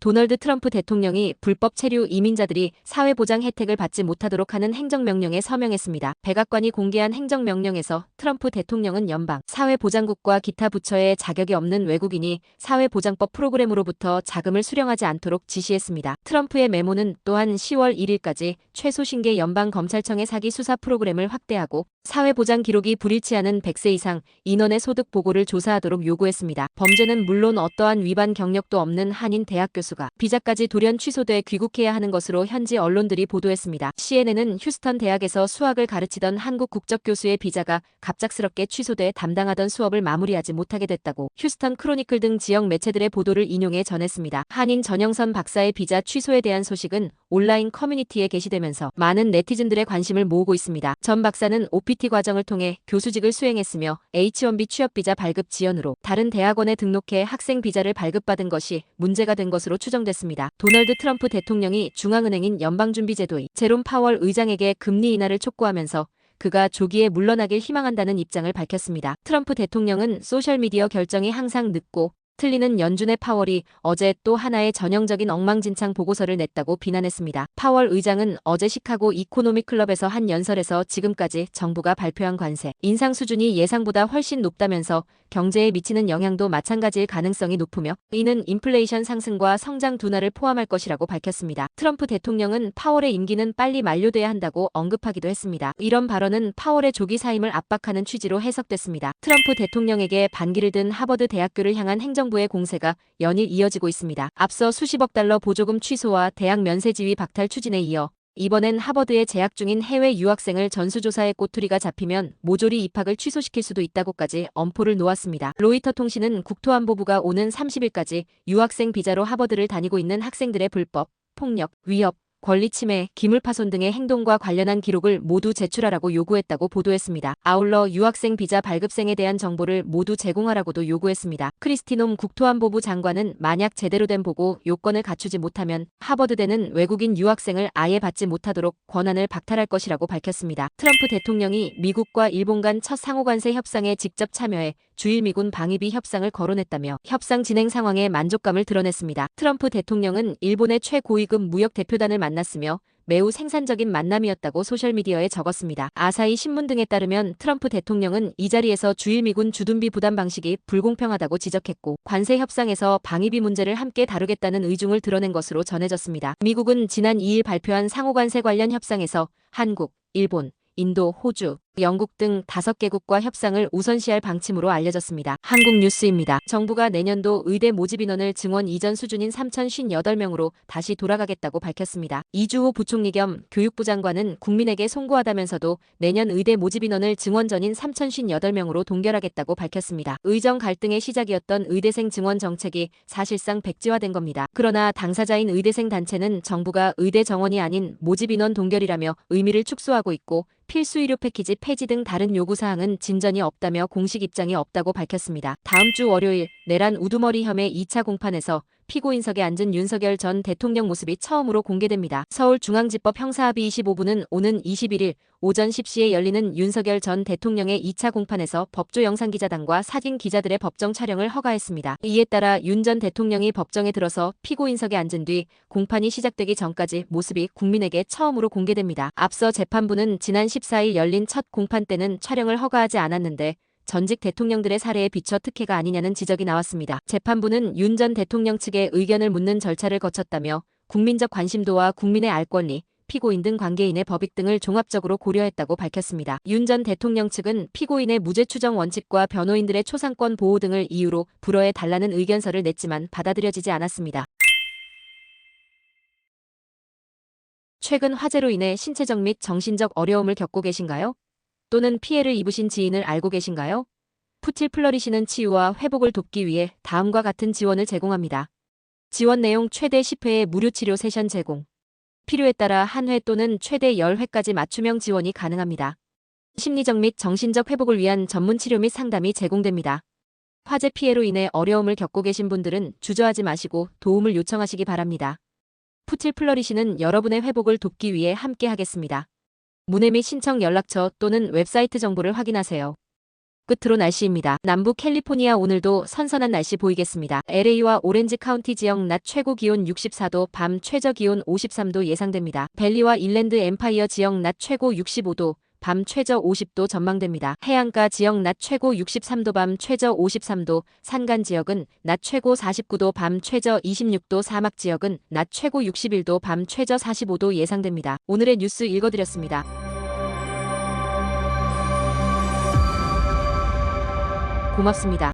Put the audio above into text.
도널드 트럼프 대통령이 불법 체류 이민자들이 사회보장 혜택을 받지 못하도록 하는 행정명령에 서명했습니다. 백악관이 공개한 행정명령에서 트럼프 대통령은 연방 사회보장국과 기타 부처에 자격이 없는 외국인이 사회보장법 프로그램으로부터 자금을 수령하지 않도록 지시했습니다. 트럼프의 메모는 또한 10월 1일까지 최소 신계 연방검찰청의 사기 수사 프로그램을 확대하고 사회보장 기록이 불일치하는 100세 이상 인원의 소득 보고를 조사하도록 요구했습니다. 범죄는 물론 어떠한 위반 경력도 없는 한인 대학 교수가 비자까지 돌연 취소돼 귀국해야 하는 것으로 현지 언론들이 보도했습니다. CNN은 휴스턴 대학에서 수학을 가르치던 한국 국적 교수의 비자가 갑작스럽게 취소돼 담당하던 수업을 마무리하지 못하게 됐다고 휴스턴 크로니클 등 지역 매체들의 보도를 인용해 전했습니다. 한인 전영선 박사의 비자 취소에 대한 소식은 온라인 커뮤니티에 게시되면서 많은 네티즌들의 관심을 모으고 있습니다. 전 박사는 OPT 과정을 통해 교수직을 수행했으며 H-1B 취업비자 발급 지연으로 다른 대학원에 등록해 학생 비자를 발급받은 것이 문제가 된 것으로 추정됐습니다. 도널드 트럼프 대통령이 중앙은행인 연방준비제도의 제롬 파월 의장에게 금리 인하를 촉구하면서 그가 조기에 물러나길 희망한다는 입장을 밝혔습니다. 트럼프 대통령은 소셜미디어 결정이 항상 늦고 틀리는 연준의 파월이 어제 또 하나의 전형적인 엉망진창 보고서를 냈다고 비난했습니다. 파월 의장은 어제 시카고 이코노미 클럽에서 한 연설에서 지금까지 정부가 발표한 관세 인상 수준이 예상보다 훨씬 높다면서 경제에 미치는 영향도 마찬가지일 가능성이 높으며 이는 인플레이션 상승과 성장 둔화를 포함할 것이라고 밝혔습니다. 트럼프 대통령은 파월의 임기는 빨리 만료돼야 한다고 언급하기도 했습니다. 이런 발언은 파월의 조기 사임을 압박하는 취지로 해석됐습니다. 트럼프 대통령에게 반기를 든 하버드 대학교를 향한 행정부의 공세가 연일 이어지고 있습니다. 앞서 수십억 달러 보조금 취소와 대학 면세지위 박탈 추진에 이어 이번엔 하버드에 재학 중인 해외 유학생을 전수조사에 꼬투리가 잡히면 모조리 입학을 취소시킬 수도 있다고까지 엄포를 놓았습니다. 로이터 통신은 국토안보부가 오는 30일까지 유학생 비자로 하버드를 다니고 있는 학생들의 불법, 폭력, 위협, 권리침해, 기물파손 등의 행동과 관련한 기록을 모두 제출하라고 요구했다고 보도했습니다. 아울러 유학생 비자 발급생에 대한 정보를 모두 제공하라고도 요구했습니다. 크리스티놈 국토안보부 장관은 만약 제대로 된 보고 요건을 갖추지 못하면 하버드대는 외국인 유학생을 아예 받지 못하도록 권한을 박탈할 것이라고 밝혔습니다. 트럼프 대통령이 미국과 일본 간 첫 상호관세 협상에 직접 참여해 주일미군 방위비 협상을 거론했다며 협상 진행 상황에 만족감을 드러냈습니다. 트럼프 대통령은 일본의 최고위급 무역 대표단을 만났으며 매우 생산적인 만남이었다고 소셜미디어에 적었습니다. 아사히 신문 등에 따르면 트럼프 대통령은 이 자리에서 주일미군 주둔비 부담 방식이 불공평하다고 지적했고 관세 협상에서 방위비 문제를 함께 다루겠다는 의중을 드러낸 것으로 전해졌습니다. 미국은 지난 2일 발표한 상호관세 관련 협상에서 한국, 일본, 인도, 호주, 영국 등 5개국과 협상을 우선시할 방침으로 알려졌습니다. 한국뉴스입니다. 정부가 내년도 의대 모집 인원을 증원 이전 수준인 3,058명으로 다시 돌아가겠다고 밝혔습니다. 이주호 부총리 겸 교육부 장관은 국민에게 송구하다면서도 내년 의대 모집 인원을 증원 전인 3,058명으로 동결하겠다고 밝혔습니다. 의정 갈등의 시작이었던 의대생 증원 정책이 사실상 백지화된 겁니다. 그러나 당사자인 의대생 단체는 정부가 의대 정원이 아닌 모집 인원 동결이라며 의미를 축소하고 있고 필수 의료 패키지 폐지 등 다른 요구사항은 진전이 없다며 공식 입장이 없다고 밝혔습니다. 다음 주 월요일 내란 우두머리 혐의 2차 공판에서 피고인석에 앉은 윤석열 전 대통령 모습이 처음으로 공개됩니다. 서울중앙지법 형사합의 25부는 오는 21일 오전 10시에 열리는 윤석열 전 대통령의 2차 공판에서 법조 영상기자단과 사진 기자들의 법정 촬영을 허가했습니다. 이에 따라 윤 전 대통령이 법정에 들어서 피고인석에 앉은 뒤 공판이 시작되기 전까지 모습이 국민에게 처음으로 공개됩니다. 앞서 재판부는 지난 14일 열린 첫 공판 때는 촬영을 허가하지 않았는데 전직 대통령들의 사례에 비춰 특혜가 아니냐는 지적이 나왔습니다. 재판부는 윤 전 대통령 측의 의견을 묻는 절차를 거쳤다며 국민적 관심도와 국민의 알 권리, 피고인 등 관계인의 법익 등을 종합적으로 고려했다고 밝혔습니다. 윤 전 대통령 측은 피고인의 무죄 추정 원칙과 변호인들의 초상권 보호 등을 이유로 불허해 달라는 의견서를 냈지만 받아들여지지 않았습니다. 최근 화재로 인해 신체적 및 정신적 어려움을 겪고 계신가요? 또는 피해를 입으신 지인을 알고 계신가요? 푸틸 플러리시는 치유와 회복을 돕기 위해 다음과 같은 지원을 제공합니다. 지원 내용 최대 10회의 무료 치료 세션 제공. 필요에 따라 한 회 또는 최대 10회까지 맞춤형 지원이 가능합니다. 심리적 및 정신적 회복을 위한 전문 치료 및 상담이 제공됩니다. 화재 피해로 인해 어려움을 겪고 계신 분들은 주저하지 마시고 도움을 요청하시기 바랍니다. 푸틸 플러리시는 여러분의 회복을 돕기 위해 함께 하겠습니다. 문의 및 신청 연락처 또는 웹사이트 정보를 확인하세요. 끝으로 날씨입니다. 남부 캘리포니아 오늘도 선선한 날씨 보이겠습니다. LA와 오렌지 카운티 지역 낮 최고 기온 64도, 밤 최저 기온 53도 예상됩니다. 밸리와 인랜드 엠파이어 지역 낮 최고 65도, 밤 최저 50도 전망됩니다. 해안가 지역 낮 최고 63도, 밤 최저 53도, 산간 지역은 낮 최고 49도, 밤 최저 26도, 사막 지역은 낮 최고 61도, 밤 최저 45도 예상됩니다. 오늘의 뉴스 읽어드렸습니다. 고맙습니다.